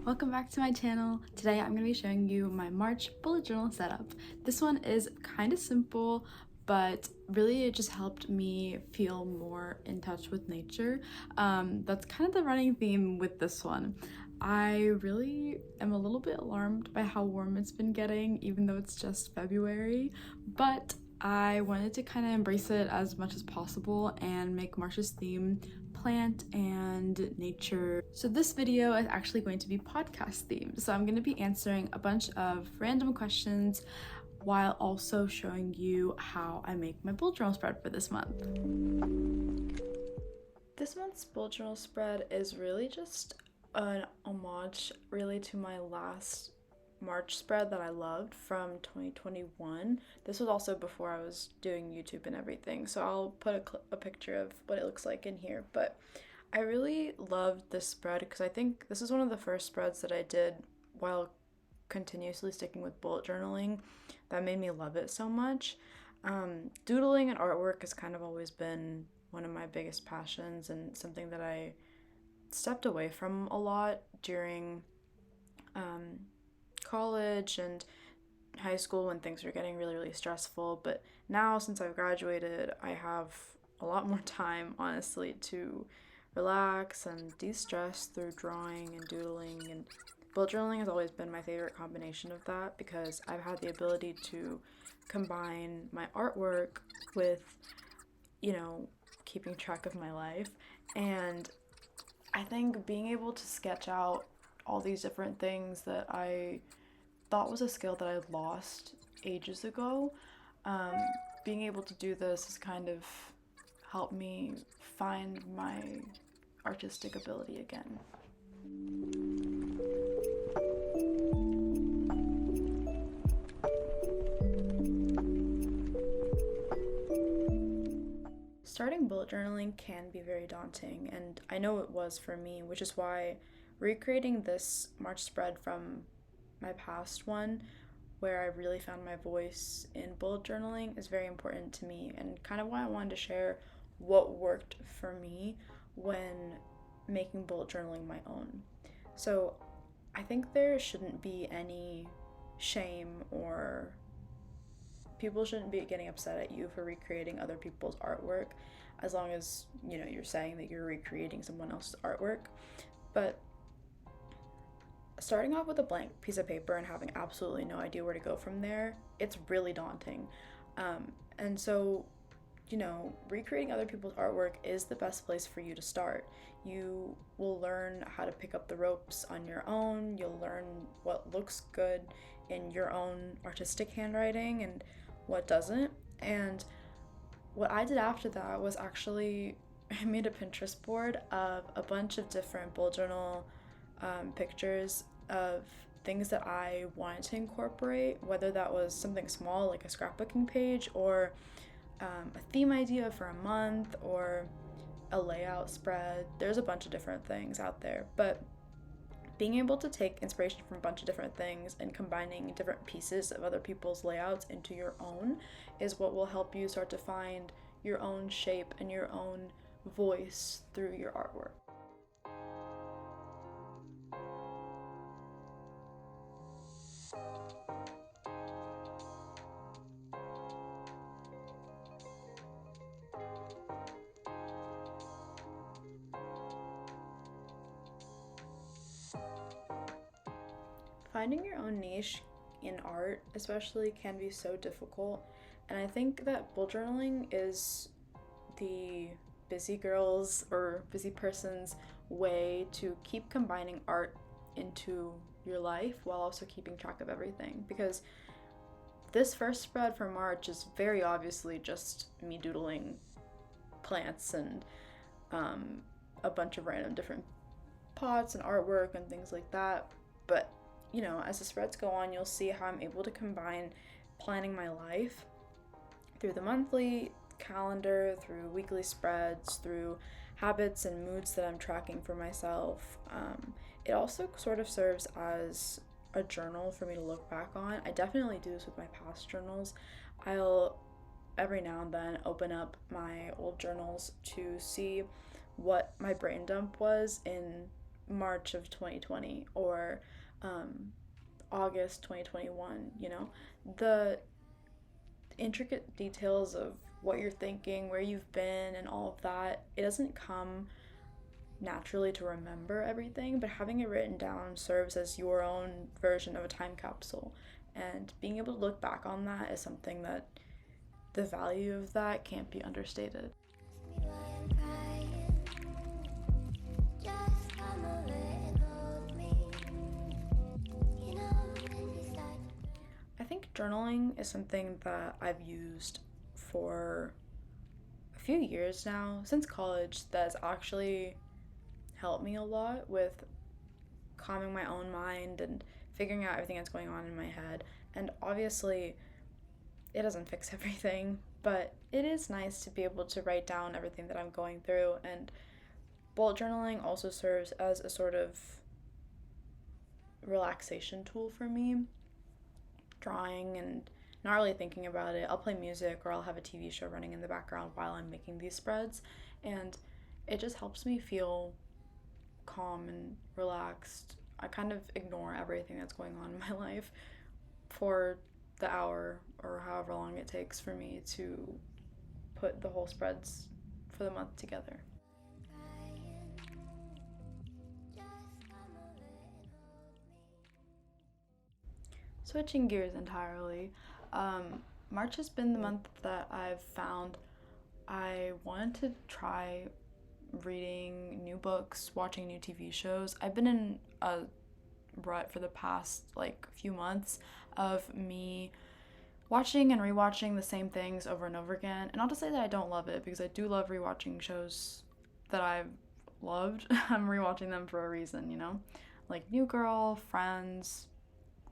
Welcome back to my channel. Today I'm going to be showing you my March bullet journal setup. This one is kind of simple, but really it just helped me feel more in touch with nature. That's kind of the running theme with this one. I really am a little bit alarmed by how warm it's been getting, even though it's just February, but I wanted to kind of embrace it as much as possible and make March's theme plant and nature. So this video is actually going to be podcast themed. So I'm going to be answering a bunch of random questions while also showing you how I make my bullet journal spread for this month. This month's bullet journal spread is really just an homage really to my last March spread that I loved from 2021. This was also before I was doing YouTube and everything, so I'll put a picture of what it looks like in here. But I really loved this spread because I think this is one of the first spreads that I did while continuously sticking with bullet journaling that made me love it so much. Doodling and artwork has kind of always been one of my biggest passions and something that I stepped away from a lot during college and high school when things were getting really stressful. But now, since I've graduated, I have a lot more time, honestly, to relax and de-stress through drawing and doodling, and bullet journaling has always been my favorite combination of that because I've had the ability to combine my artwork with, keeping track of my life. And I think being able to sketch out all these different things that I thought was a skill that I lost ages ago, being able to do this has kind of helped me find my artistic ability again. Starting bullet journaling can be very daunting, and I know it was for me, which is why recreating this March spread from my past one, where I really found my voice in bullet journaling, is very important to me, and kind of why I wanted to share what worked for me when making bullet journaling my own. So I think there shouldn't be any shame, or people shouldn't be getting upset at you for recreating other people's artwork, as long as you're saying that you're recreating someone else's artwork. But starting off with a blank piece of paper and having absolutely no idea where to go from there, it's really daunting. And so, recreating other people's artwork is the best place for you to start. You will learn how to pick up the ropes on your own. You'll learn what looks good in your own artistic handwriting and what doesn't. And what I did after that was actually I made a Pinterest board of a bunch of different bullet journal pictures of things that I wanted to incorporate, whether that was something small like a scrapbooking page, or a theme idea for a month, or a layout spread. There's a bunch of different things out there, but being able to take inspiration from a bunch of different things and combining different pieces of other people's layouts into your own is what will help you start to find your own shape and your own voice through your artwork. Finding your own niche in art especially can be so difficult, and I think that bullet journaling is the busy girl's or busy person's way to keep combining art into your life while also keeping track of everything, because this first spread for March is very obviously just me doodling plants and a bunch of random different pots and artwork and things like that. But as the spreads go on, you'll see how I'm able to combine planning my life through the monthly calendar, through weekly spreads, through habits and moods that I'm tracking for myself. It also sort of serves as a journal for me to look back on. I definitely do this with my past journals. I'll every now and then open up my old journals to see what my brain dump was in March of 2020 or um, August 2021, you know? The intricate details of what you're thinking, where you've been, and all of that, it doesn't come naturally to remember everything, but having it written down serves as your own version of a time capsule. And being able to look back on that is something that the value of that can't be understated. I think journaling is something that I've used for a few years now, since college, that's actually helped me a lot with calming my own mind and figuring out everything that's going on in my head. And obviously, it doesn't fix everything, but it is nice to be able to write down everything that I'm going through. And bullet journaling also serves as a sort of relaxation tool for me. Drawing and not really thinking about it. I'll play music or I'll have a TV show running in the background while I'm making these spreads, and it just helps me feel calm and relaxed. I kind of ignore everything that's going on in my life for the hour or however long it takes for me to put the whole spreads for the month together. Switching gears entirely, March has been the month that I've found I wanted to try reading new books, watching new TV shows. I've been in a rut for the past like few months of me watching and rewatching the same things over and over again. And not to say that I don't love it, because I do love rewatching shows that I've loved. I'm rewatching them for a reason, you know? Like New Girl, Friends,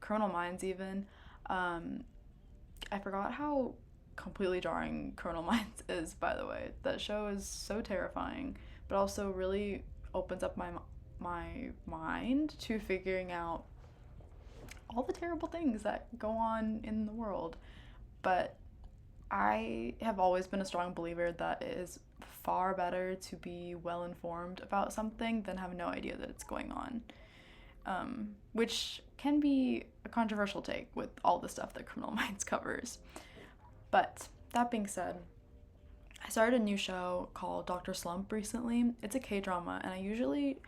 Criminal Minds, even. I forgot how completely jarring Criminal Minds is, by the way. That show is so terrifying, but also really opens up my mind to figuring out all the terrible things that go on in the world. But I have always been a strong believer that it is far better to be well informed about something than have no idea that it's going on. Which can be a controversial take with all the stuff that Criminal Minds covers. But that being said, I started a new show called Dr. Slump recently. It's a K-drama, and I usually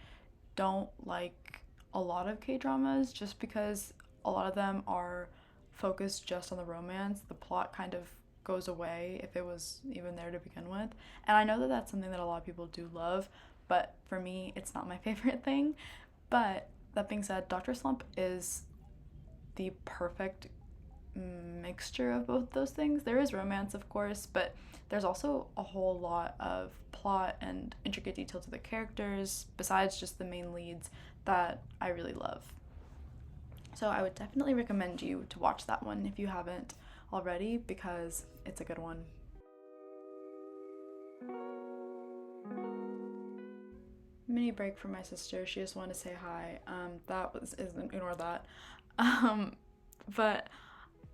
don't like a lot of K-dramas just because a lot of them are focused just on the romance. The plot kind of goes away if it was even there to begin with. And I know that that's something that a lot of people do love, but for me, it's not my favorite thing. But that being said, Dr. Slump is the perfect mixture of both those things. There is romance, of course, but there's also a whole lot of plot and intricate detail to the characters, besides just the main leads, that I really love. So I would definitely recommend you to watch that one if you haven't already, because it's a good one. Mini break from my sister. She just wanted to say hi. Ignore that. But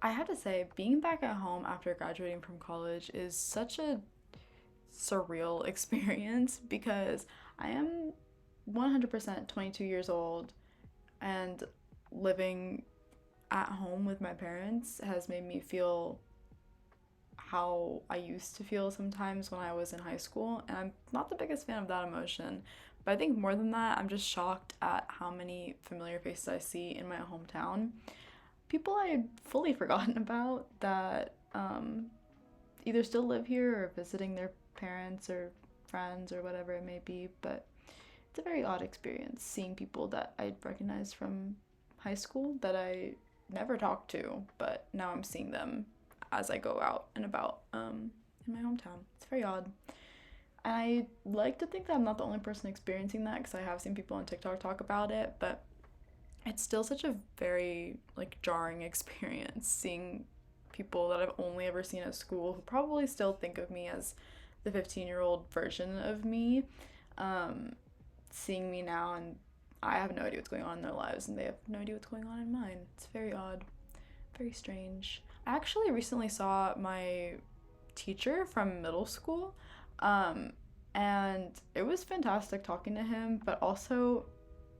I have to say, being back at home after graduating from college is such a surreal experience, because I am 100% 22 years old, and living at home with my parents has made me feel how I used to feel sometimes when I was in high school, and I'm not the biggest fan of that emotion. But I think more than that, I'm just shocked at how many familiar faces I see in my hometown. People I had fully forgotten about that either still live here or visiting their parents or friends or whatever it may be. But it's a very odd experience seeing people that I recognized from high school that I never talked to, but now I'm seeing them as I go out and about in my hometown. It's very odd. I like to think that I'm not the only person experiencing that, because I have seen people on TikTok talk about it, but it's still such a very like jarring experience seeing people that I've only ever seen at school who probably still think of me as the 15-year-old version of me, seeing me now, and I have no idea what's going on in their lives and they have no idea what's going on in mine. It's very odd, very strange. I actually recently saw my teacher from middle school. Um, and it was fantastic talking to him, but also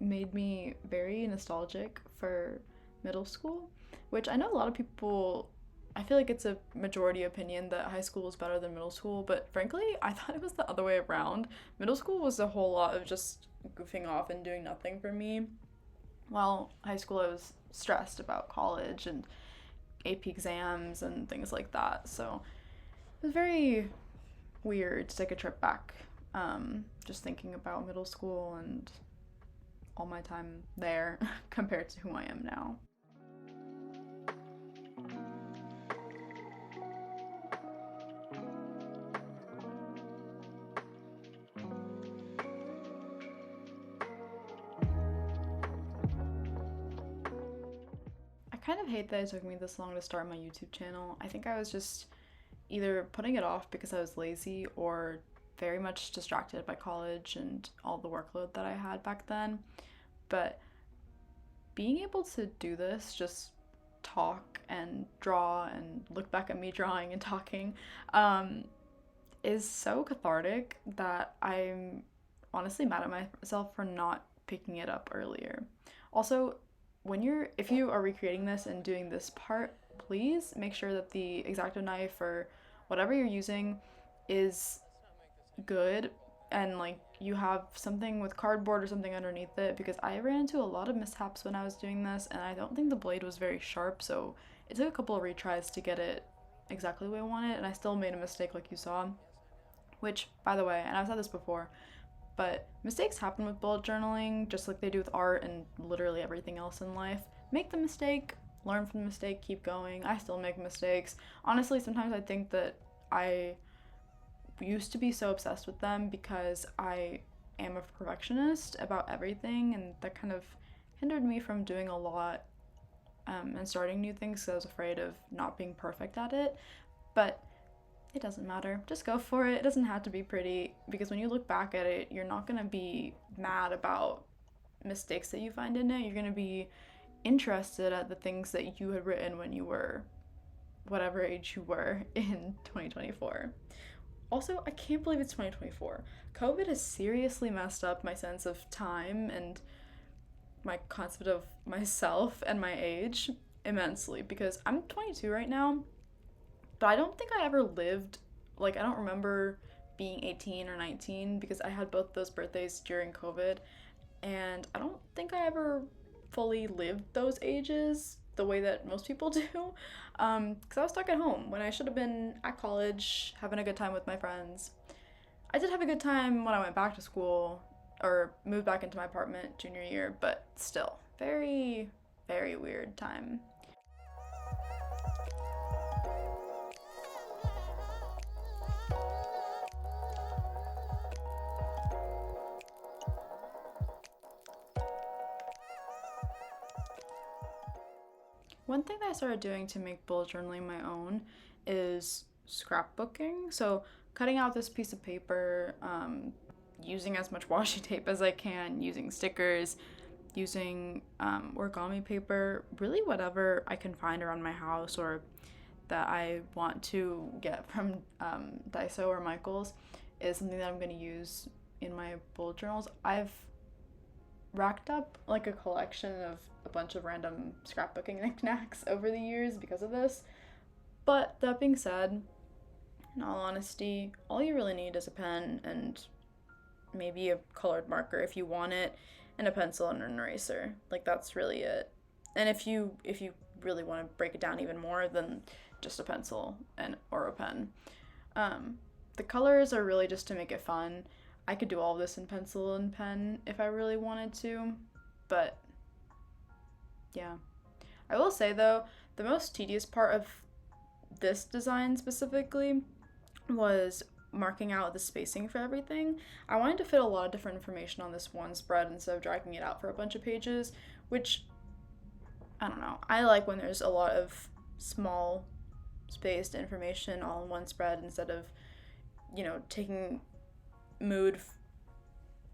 made me very nostalgic for middle school, which I know a lot of people, I feel like it's a majority opinion that high school is better than middle school, but frankly, I thought it was the other way around. Middle school was a whole lot of just goofing off and doing nothing for me, while high school I was stressed about college and AP exams and things like that. So it was very weird to take a trip back, just thinking about middle school and all my time there compared to who I am now. I kind of hate that it took me this long to start my YouTube channel. I think I was just either putting it off because I was lazy or very much distracted by college and all the workload that I had back then. But being able to do this, just talk and draw and look back at me drawing and talking, is so cathartic that I'm honestly mad at myself for not picking it up earlier. Also, if you are recreating this and doing this part, please make sure that the X-Acto knife or whatever you're using is good, and like you have something with cardboard or something underneath it, because I ran into a lot of mishaps when I was doing this, and I don't think the blade was very sharp, so it took a couple of retries to get it exactly the way I wanted, and I still made a mistake like you saw, which, by the way, and I've said this before, but mistakes happen with bullet journaling just like they do with art and literally everything else in life. Make the mistake, learn from the mistake, keep going. I still make mistakes. Honestly, sometimes I think that I used to be so obsessed with them because I am a perfectionist about everything, and that kind of hindered me from doing a lot and starting new things because I was afraid of not being perfect at it. But it doesn't matter. Just go for it. It doesn't have to be pretty, because when you look back at it, you're not going to be mad about mistakes that you find in it. You're going to be interested at the things that you had written when you were whatever age you were in 2024. Also, I can't believe it's 2024. COVID has seriously messed up my sense of time and my concept of myself and my age immensely, because I'm 22 right now, but I don't think I ever lived, like, I don't remember being 18 or 19 because I had both those birthdays during COVID, and I don't think I ever fully lived those ages the way that most people do, because I was stuck at home when I should have been at college having a good time with my friends. I did have a good time when I went back to school or moved back into my apartment junior year, but still, very, very weird time. One thing that I started doing to make bullet journaling my own is scrapbooking. So, cutting out this piece of paper, using as much washi tape as I can, using stickers, using origami paper, really whatever I can find around my house or that I want to get from Daiso or Michaels is something that I'm going to use in my bullet journals. I've racked up like a collection of a bunch of random scrapbooking knickknacks over the years because of this. But that being said, in all honesty, all you really need is a pen and maybe a colored marker if you want it, and a pencil and an eraser. Like, that's really it. And if you really want to break it down even more, then just a pencil and or a pen. The colors are really just to make it fun. I could do all of this in pencil and pen if I really wanted to, but yeah. I will say though, the most tedious part of this design specifically was marking out the spacing for everything. I wanted to fit a lot of different information on this one spread instead of dragging it out for a bunch of pages, which, I don't know. I like when there's a lot of small spaced information all in one spread instead of, taking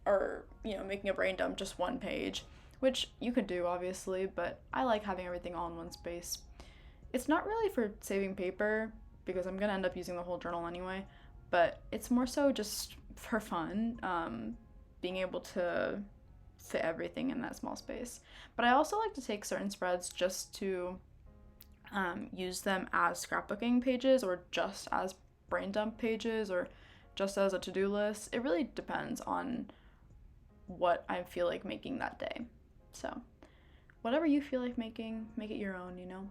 or, making a brain dump just one page, which you could do obviously, but I like having everything all in one space. It's not really for saving paper, because I'm gonna end up using the whole journal anyway, but it's more so just for fun, being able to fit everything in that small space. But I also like to take certain spreads just to use them as scrapbooking pages, or just as brain dump pages, or just as a to-do list. It really depends on what I feel like making that day. So whatever you feel like making, make it your own, you know?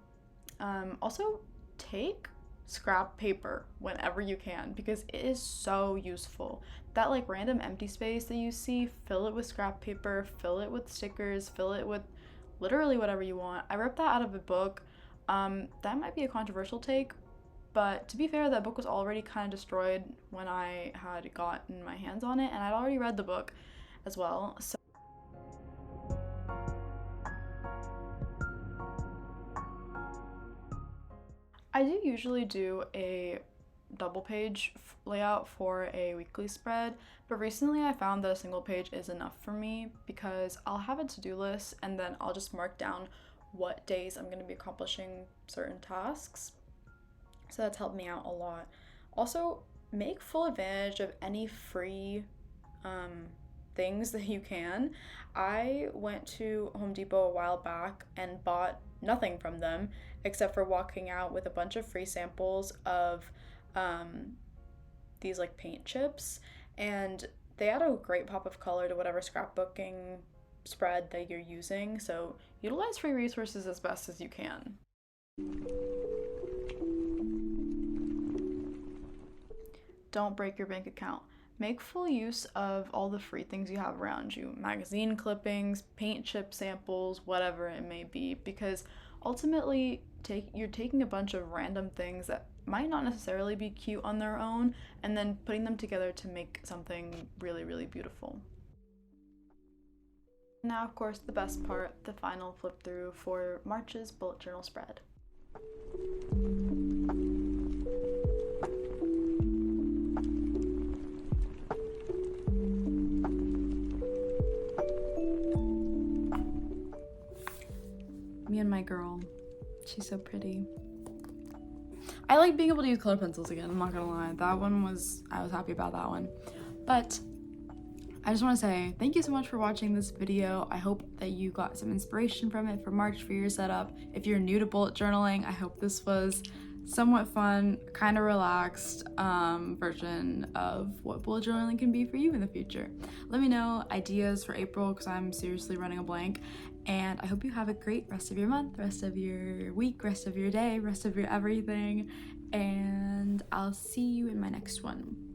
Also, take scrap paper whenever you can, because it is so useful. That like random empty space that you see, fill it with scrap paper, fill it with stickers, fill it with literally whatever you want. I ripped that out of a book. That might be a controversial take, but to be fair, that book was already kind of destroyed when I had gotten my hands on it, and I'd already read the book as well. So I do usually do a double page layout for a weekly spread, but recently I found that a single page is enough for me, because I'll have a to-do list and then I'll just mark down what days I'm going to be accomplishing certain tasks. So that's helped me out a lot. Also, make full advantage of any free things that you can. I went to Home Depot a while back and bought nothing from them except for walking out with a bunch of free samples of these like paint chips, and they add a great pop of color to whatever scrapbooking spread that you're using. So utilize free resources as best as you can. Don't break your bank account. Make full use of all the free things you have around you, magazine clippings, paint chip samples, whatever it may be, because ultimately you're taking a bunch of random things that might not necessarily be cute on their own and then putting them together to make something really, really beautiful. Now, of course, the best part, the final flip through for March's bullet journal spread. Me and my girl, she's so pretty. I like being able to use color pencils again, I'm not gonna lie. I was happy about that one. But I just want to say thank you so much for watching this video. I hope that you got some inspiration from it for March for your setup. If you're new to bullet journaling, I hope this was somewhat fun, kind of relaxed version of what bullet journaling can be for you in the future. Let me know ideas for April, because I'm seriously running a blank, and I hope you have a great rest of your month, rest of your week, rest of your day, rest of your everything, and I'll see you in my next one.